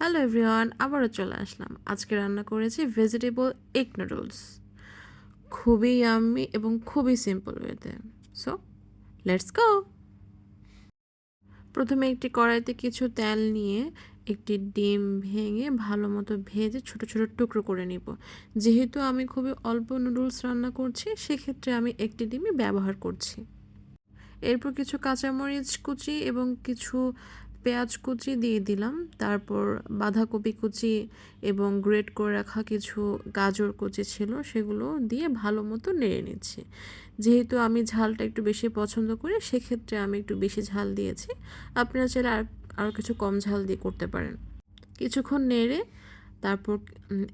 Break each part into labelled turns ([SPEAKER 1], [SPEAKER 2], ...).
[SPEAKER 1] Hello everyone, আবারও চলে আসলাম। আজকে রান্না করেছি ভেজিটেবল এগ নুডলস। খুবই ইয়াম্মি এবং খুবই সিম্পল ওয়েতে। So let's go. প্রথমে একটি কড়াইতে কিছু তেল নিয়ে একটি ডিম ভেঙে ভালো মতো ভেজে ছোট ছোট টুকরো করে নিব। যেহেতু আমি খুবই অল্প নুডলস রান্না করছি, সেক্ষেত্রে আমি একটি ডিমই ব্যবহার করছি। এরপর কিছু কাঁচামরিচ কুচি এবং কিছু পেঁয়াজ কুচি দিয়ে দিলাম। তারপর বাঁধাকপি কুচি এবং গ্রেট করে রাখা কিছু গাজর কুচি ছিল, সেগুলো দিয়ে ভালো মতো নেড়ে নিচ্ছি। যেহেতু আমি ঝালটা একটু বেশি পছন্দ করি, সেক্ষেত্রে আমি একটু বেশি ঝাল দিয়েছি। আপনারা চাইলে আরও কিছু কম ঝাল দিয়ে করতে পারেন। কিছুক্ষণ নেড়ে তারপর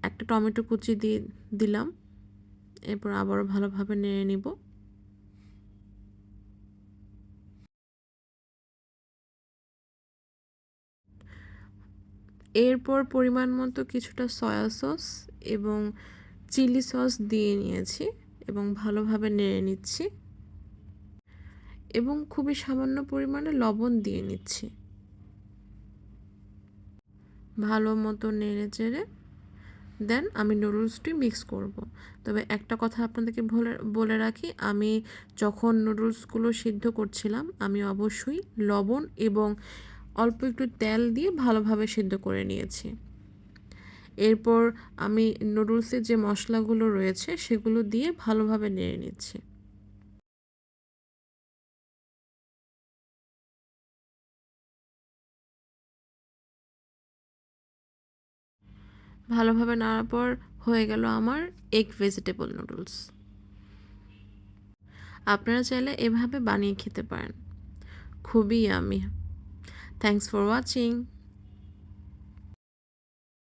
[SPEAKER 1] একটা টমেটো কুচি দিয়ে দিলাম। এরপর আবারও ভালোভাবে নেড়ে নিব। এরপর পরিমাণ মতো কিছুটা সয়া সস এবং চিলি সস দিয়ে নিয়েছি এবং ভালোভাবে নেড়ে নিচ্ছি এবং খুবই সামান্য পরিমাণে লবণ দিয়ে নিচ্ছি। ভালো মতো নেড়ে চেড়ে দেন আমি নুডলসটি মিক্স করব। তবে একটা কথা আপনাদেরকে বলে রাখি, আমি যখন নুডলসগুলো সিদ্ধ করছিলাম আমি অবশ্যই লবণ এবং অল্প একটু তেল দিয়ে ভালোভাবে সিদ্ধ করে নিয়েছি। এরপর আমি নুডলসের যে মশলাগুলো রয়েছে সেগুলো দিয়ে ভালোভাবে নেড়ে নিচ্ছি। ভালোভাবে নাড়ার পর হয়ে গেল আমার এগ ভেজিটেবল নুডলস। আপনারা চাইলে এভাবে বানিয়ে খেতে পারেন। খুবই ইয়ামি। Thanks for watching.